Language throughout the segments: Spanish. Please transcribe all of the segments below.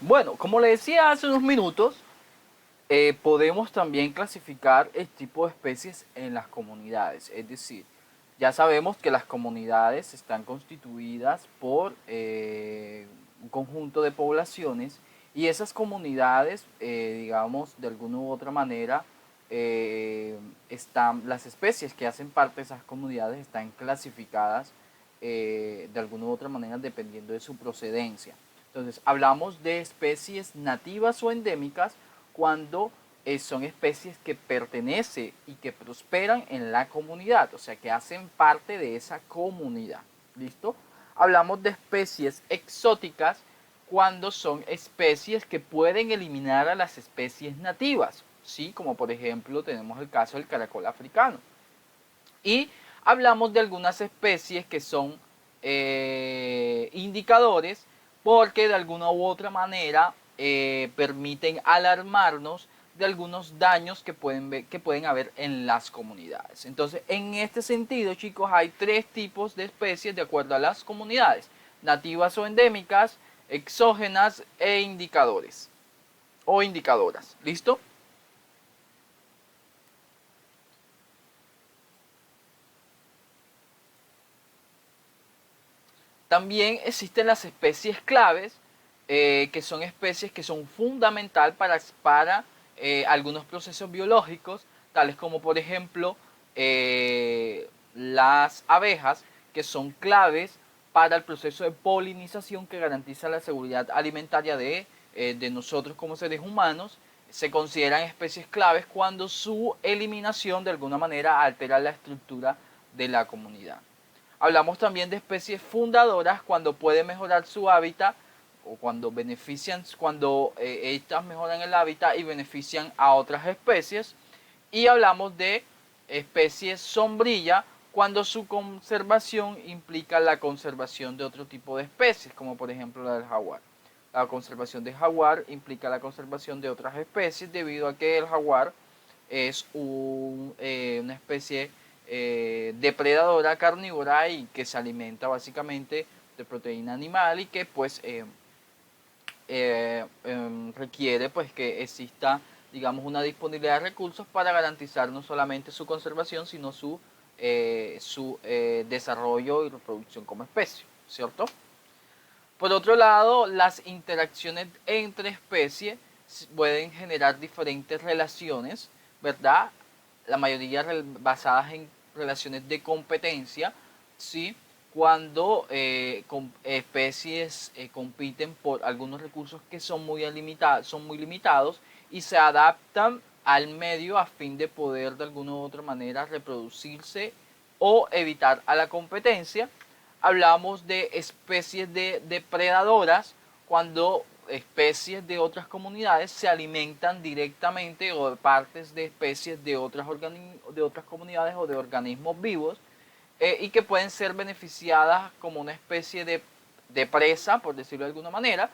Bueno, como le decía hace unos minutos, podemos también clasificar el tipo de especies en las comunidades. Es decir, ya sabemos que las comunidades están constituidas por un conjunto de poblaciones y esas comunidades, digamos, de alguna u otra manera, las especies que hacen parte de esas comunidades están clasificadas de alguna u otra manera dependiendo de su procedencia. Entonces, hablamos de especies nativas o endémicas cuando son especies que pertenecen y que prosperan en la comunidad, o sea, que hacen parte de esa comunidad. ¿Listo? Hablamos de especies exóticas cuando son especies que pueden eliminar a las especies nativas, ¿sí? Como por ejemplo tenemos el caso del caracol africano. Y hablamos de algunas especies que son indicadores porque de alguna u otra manera permiten alarmarnos de algunos daños que pueden haber en las comunidades. Entonces, en este sentido, chicos, hay tres tipos de especies de acuerdo a las comunidades: nativas o endémicas, exógenas e indicadores o indicadoras. ¿Listo? También existen las especies claves, que son especies que son fundamental para algunos procesos biológicos, tales como por ejemplo las abejas, que son claves para el proceso de polinización que garantiza la seguridad alimentaria de nosotros como seres humanos. Se consideran especies claves cuando su eliminación de alguna manera altera la estructura de la comunidad. Hablamos también de especies fundadoras cuando puede mejorar su hábitat o cuando estas mejoran el hábitat y benefician a otras especies. Y hablamos de especies sombrilla cuando su conservación implica la conservación de otro tipo de especies, como por ejemplo la del jaguar. La conservación del jaguar implica la conservación de otras especies debido a que el jaguar es una especie depredadora carnívora y que se alimenta básicamente de proteína animal y que pues requiere pues que exista, digamos, una disponibilidad de recursos para garantizar no solamente su conservación sino su desarrollo y reproducción como especie, ¿cierto? Por otro lado, las interacciones entre especies pueden generar diferentes relaciones, ¿verdad? La mayoría basadas en relaciones de competencia, ¿sí? Cuando especies compiten por algunos recursos que son muy limitados y se adaptan al medio a fin de poder de alguna u otra manera reproducirse o evitar a la competencia. Hablamos de especies de depredadoras cuando especies de otras comunidades se alimentan directamente o de partes de especies de otras comunidades o de organismos vivos, y que pueden ser beneficiadas como una especie de presa, por decirlo de alguna manera.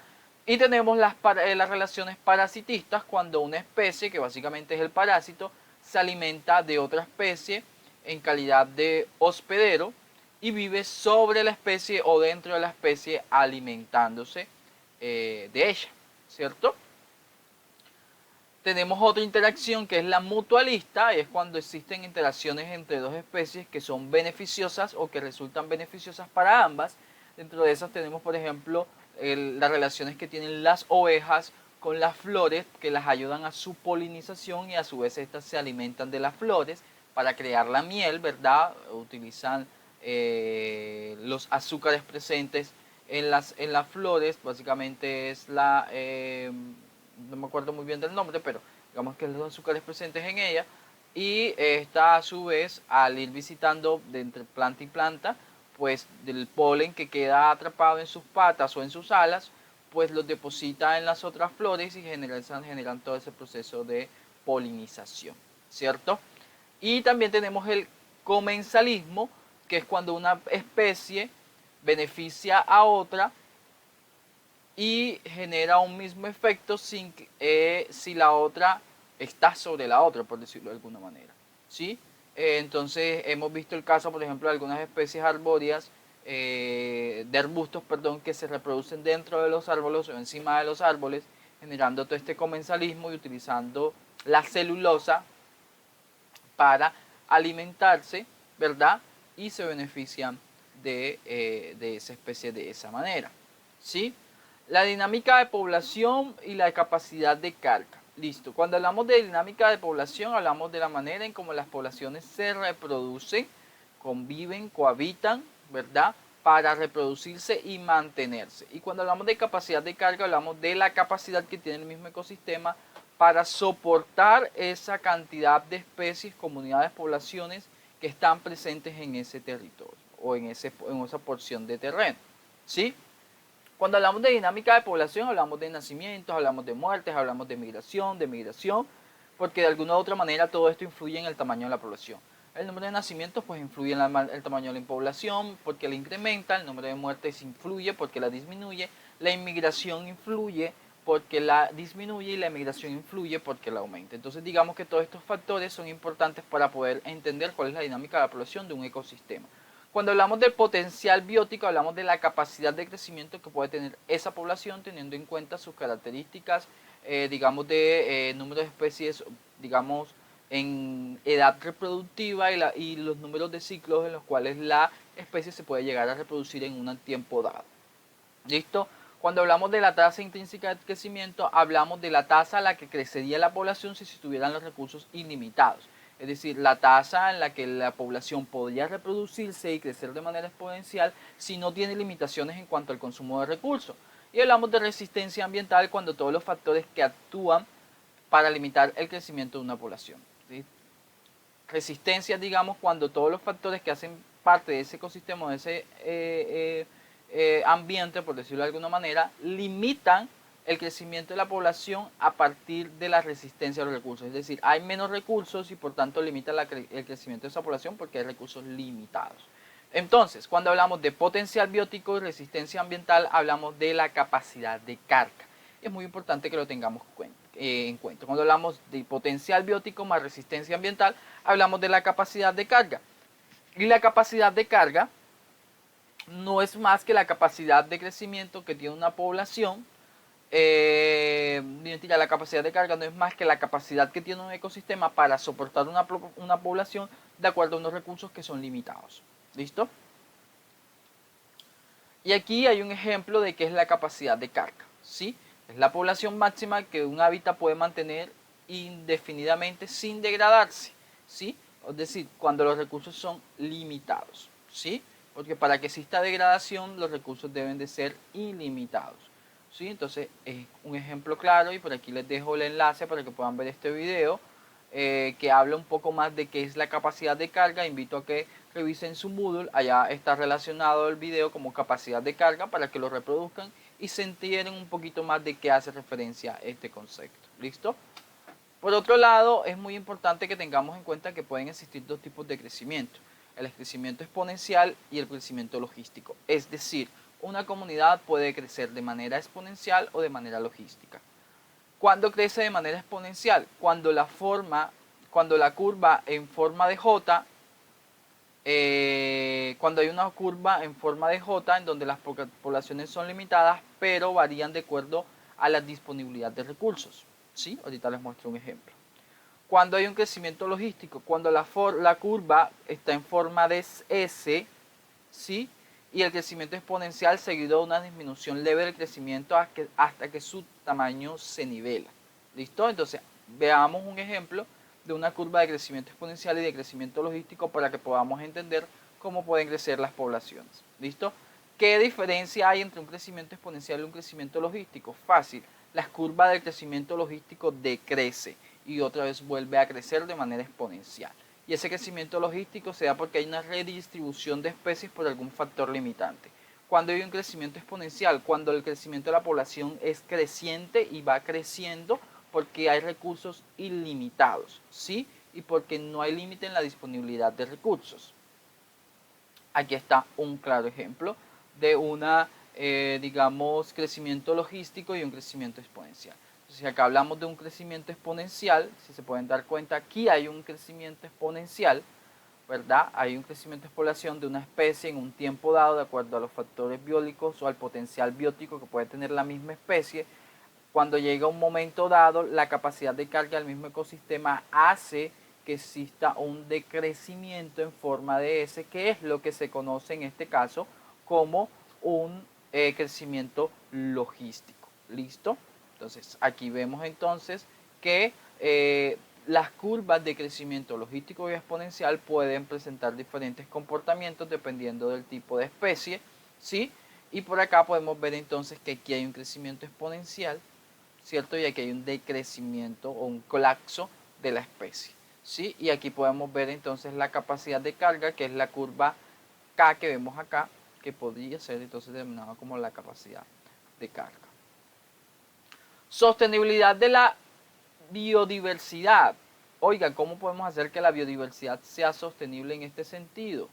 Y tenemos las relaciones parasitistas cuando una especie, que básicamente es el parásito, se alimenta de otra especie en calidad de hospedero y vive sobre la especie o dentro de la especie alimentándose de ella, ¿cierto? Tenemos otra interacción que es la mutualista, y es cuando existen interacciones entre dos especies que son beneficiosas o que resultan beneficiosas para ambas. Dentro de esas tenemos, por ejemplo, las relaciones que tienen las ovejas con las flores, que las ayudan a su polinización y a su vez estas se alimentan de las flores para crear la miel, ¿verdad? Utilizan los azúcares presentes en las flores, básicamente es no me acuerdo muy bien del nombre, pero digamos que los azúcares presentes en ella, y esta a su vez al ir visitando de entre planta y planta, pues del polen que queda atrapado en sus patas o en sus alas, pues los deposita en las otras flores y generan todo ese proceso de polinización, ¿cierto? Y también tenemos el comensalismo, que es cuando una especie beneficia a otra y genera un mismo efecto si la otra está sobre la otra, por decirlo de alguna manera. ¿Sí? Entonces hemos visto el caso, por ejemplo, de algunas especies arbóreas de arbustos, perdón, que se reproducen dentro de los árboles o encima de los árboles, generando todo este comensalismo y utilizando la celulosa para alimentarse, ¿verdad? Y se benefician de esa especie de esa manera, ¿sí? La dinámica de población y la capacidad de carga. Listo. Cuando hablamos de dinámica de población, hablamos de la manera en cómo las poblaciones se reproducen, conviven, cohabitan, ¿verdad? Para reproducirse y mantenerse. Y cuando hablamos de capacidad de carga, hablamos de la capacidad que tiene el mismo ecosistema para soportar esa cantidad de especies, comunidades, poblaciones que están presentes en ese territorio o en esa porción de terreno, ¿sí? Cuando hablamos de dinámica de población, hablamos de nacimientos, hablamos de muertes, hablamos de migración, porque de alguna u otra manera todo esto influye en el tamaño de la población. El número de nacimientos pues influye en el tamaño de la población porque la incrementa, el número de muertes influye porque la disminuye, la inmigración influye porque la disminuye y la emigración influye porque la aumenta. Entonces digamos que todos estos factores son importantes para poder entender cuál es la dinámica de la población de un ecosistema. Cuando hablamos del potencial biótico, hablamos de la capacidad de crecimiento que puede tener esa población teniendo en cuenta sus características, digamos, de número de especies, digamos, en edad reproductiva y los números de ciclos en los cuales la especie se puede llegar a reproducir en un tiempo dado. ¿Listo? Cuando hablamos de la tasa intrínseca de crecimiento, hablamos de la tasa a la que crecería la población si se tuvieran los recursos ilimitados. Es decir, la tasa en la que la población podría reproducirse y crecer de manera exponencial si no tiene limitaciones en cuanto al consumo de recursos. Y hablamos de resistencia ambiental cuando todos los factores que actúan para limitar el crecimiento de una población. ¿Sí? Resistencia, digamos, cuando todos los factores que hacen parte de ese ecosistema, de ese ambiente, por decirlo de alguna manera, limitan el crecimiento de la población a partir de la resistencia a los recursos. Es decir, hay menos recursos y por tanto limita el crecimiento de esa población porque hay recursos limitados. Entonces, cuando hablamos de potencial biótico y resistencia ambiental, hablamos de la capacidad de carga. Es muy importante que lo tengamos en cuenta. Cuando hablamos de potencial biótico más resistencia ambiental, hablamos de la capacidad de carga. Y la capacidad de carga no es más que la capacidad de crecimiento que tiene una población. La capacidad de carga no es más que la capacidad que tiene un ecosistema para soportar una población de acuerdo a unos recursos que son limitados. ¿Listo? Y aquí hay un ejemplo de qué es la capacidad de carga, ¿sí? Es la población máxima que un hábitat puede mantener indefinidamente sin degradarse, ¿sí? Es decir, cuando los recursos son limitados, ¿sí? Porque para que exista degradación los recursos deben de ser ilimitados. ¿Sí? Entonces es un ejemplo claro y por aquí les dejo el enlace para que puedan ver este video que habla un poco más de qué es la capacidad de carga. Invito a que revisen su Moodle, allá está relacionado el video como capacidad de carga para que lo reproduzcan y se enteren un poquito más de qué hace referencia este concepto. ¿Listo? Por otro lado, es muy importante que tengamos en cuenta que pueden existir dos tipos de crecimiento, el crecimiento exponencial y el crecimiento logístico. Es decir, una comunidad puede crecer de manera exponencial o de manera logística. ¿Cuándo crece de manera exponencial? Cuando la curva en forma de J, cuando hay una curva en forma de J en donde las poblaciones son limitadas, pero varían de acuerdo a la disponibilidad de recursos. ¿Sí? Ahorita les muestro un ejemplo. Cuando hay un crecimiento logístico, cuando la curva está en forma de S, ¿sí? Y el crecimiento exponencial seguido de una disminución leve del crecimiento hasta que su tamaño se nivela. ¿Listo? Entonces, veamos un ejemplo de una curva de crecimiento exponencial y de crecimiento logístico para que podamos entender cómo pueden crecer las poblaciones. ¿Listo? ¿Qué diferencia hay entre un crecimiento exponencial y un crecimiento logístico? Fácil. La curva del crecimiento logístico decrece y otra vez vuelve a crecer de manera exponencial. Y ese crecimiento logístico se da porque hay una redistribución de especies por algún factor limitante. Cuando hay un crecimiento exponencial, cuando el crecimiento de la población es creciente y va creciendo porque hay recursos ilimitados, ¿sí? Y porque no hay límite en la disponibilidad de recursos. Aquí está un claro ejemplo de una, digamos, crecimiento logístico y un crecimiento exponencial. Si acá hablamos de un crecimiento exponencial, si se pueden dar cuenta, aquí hay un crecimiento exponencial, ¿verdad? Hay un crecimiento de población de una especie en un tiempo dado de acuerdo a los factores biológicos o al potencial biótico que puede tener la misma especie. Cuando llega un momento dado, la capacidad de carga del mismo ecosistema hace que exista un decrecimiento en forma de S, que es lo que se conoce en este caso como un crecimiento logístico. ¿Listo? Entonces, aquí vemos entonces que las curvas de crecimiento logístico y exponencial pueden presentar diferentes comportamientos dependiendo del tipo de especie, ¿sí? Y por acá podemos ver entonces que aquí hay un crecimiento exponencial, ¿cierto? Y aquí hay un decrecimiento o un colapso de la especie, ¿sí? Y aquí podemos ver entonces la capacidad de carga, que es la curva K que vemos acá, que podría ser entonces denominada como la capacidad de carga. Sostenibilidad de la biodiversidad. Oiga, ¿cómo podemos hacer que la biodiversidad sea sostenible en este sentido?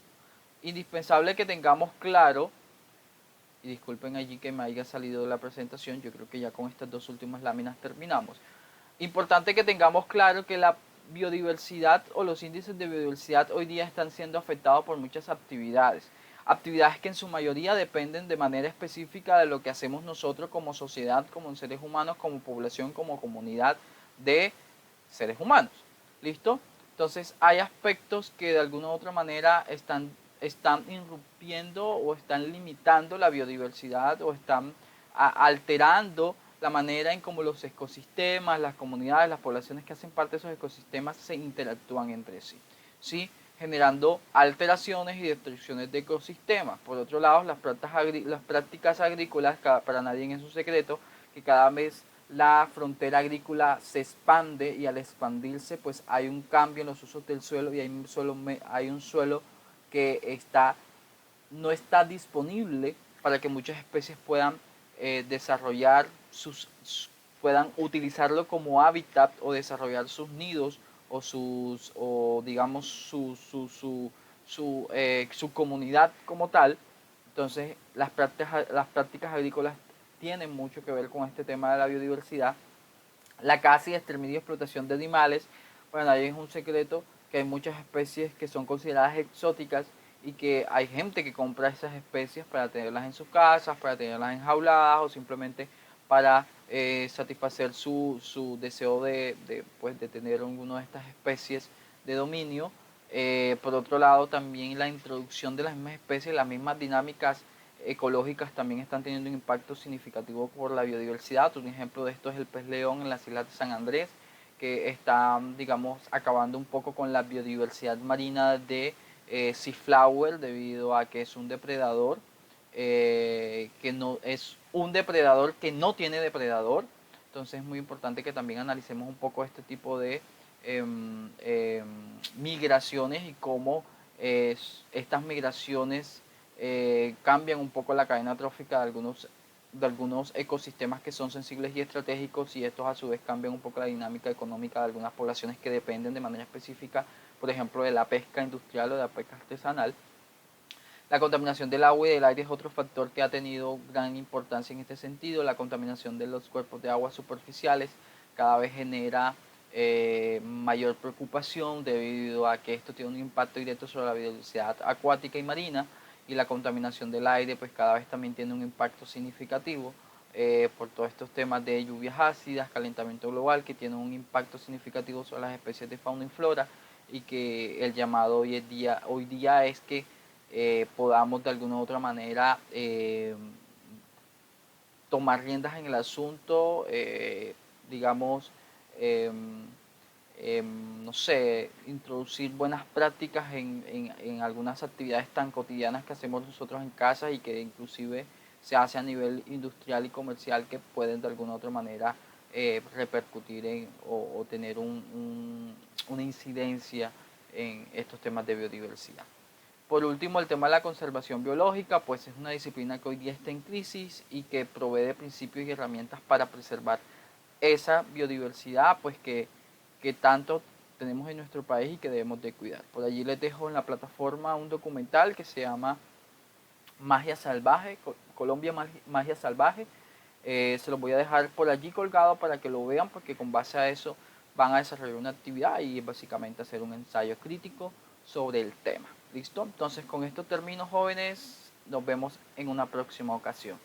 Indispensable que tengamos claro, y disculpen allí que me haya salido de la presentación, yo creo que ya con estas dos últimas láminas terminamos. Importante que tengamos claro que la biodiversidad o los índices de biodiversidad hoy día están siendo afectados por muchas actividades. Actividades que en su mayoría dependen de manera específica de lo que hacemos nosotros como sociedad, como seres humanos, como población, como comunidad de seres humanos. ¿Listo? Entonces hay aspectos que de alguna u otra manera están irrumpiendo o están limitando la biodiversidad o están alterando la manera en cómo los ecosistemas, las comunidades, las poblaciones que hacen parte de esos ecosistemas se interactúan entre sí, ¿sí? Generando alteraciones y destrucciones de ecosistemas. Por otro lado, las prácticas agrícolas, para nadie es un secreto, que cada vez la frontera agrícola se expande y al expandirse pues hay un cambio en los usos del suelo y hay un suelo que no está disponible para que muchas especies puedan desarrollar puedan utilizarlo como hábitat o desarrollar sus nidos o digamos su comunidad como tal. Entonces las prácticas agrícolas tienen mucho que ver con este tema de la biodiversidad. La caza y exterminio y explotación de animales, bueno, ahí es un secreto que hay muchas especies que son consideradas exóticas y que hay gente que compra esas especies para tenerlas en sus casas, para tenerlas enjauladas o simplemente para satisfacer su deseo pues, de tener alguna de estas especies de dominio. Por otro lado, también la introducción de las mismas especies, las mismas dinámicas ecológicas también están teniendo un impacto significativo por la biodiversidad. Un ejemplo de esto es el pez león en las islas de San Andrés, que está, digamos, acabando un poco con la biodiversidad marina de Seaflower debido a que es un depredador, que no es un depredador que no tiene depredador. Entonces es muy importante que también analicemos un poco este tipo de migraciones y cómo estas migraciones cambian un poco la cadena trófica de algunos ecosistemas que son sensibles y estratégicos y estos a su vez cambian un poco la dinámica económica de algunas poblaciones que dependen de manera específica, por ejemplo, de la pesca industrial o de la pesca artesanal. La contaminación del agua y del aire es otro factor que ha tenido gran importancia en este sentido. La contaminación de los cuerpos de agua superficiales cada vez genera mayor preocupación debido a que esto tiene un impacto directo sobre la biodiversidad acuática y marina, y la contaminación del aire pues cada vez también tiene un impacto significativo por todos estos temas de lluvias ácidas, calentamiento global, que tiene un impacto significativo sobre las especies de fauna y flora, y que el llamado hoy día es que podamos de alguna u otra manera tomar riendas en el asunto, digamos, eh, no sé, introducir buenas prácticas en algunas actividades tan cotidianas que hacemos nosotros en casa y que inclusive se hace a nivel industrial y comercial, que pueden de alguna u otra manera repercutir o tener una incidencia en estos temas de biodiversidad. Por último, el tema de la conservación biológica, pues es una disciplina que hoy día está en crisis y que provee de principios y herramientas para preservar esa biodiversidad, pues que tanto tenemos en nuestro país y que debemos de cuidar. Por allí les dejo en la plataforma un documental que se llama Magia Salvaje, Colombia Magia Salvaje. Se los voy a dejar por allí colgado para que lo vean, porque con base a eso van a desarrollar una actividad y básicamente hacer un ensayo crítico sobre el tema. ¿Listo? Entonces con esto termino, jóvenes. Nos vemos en una próxima ocasión.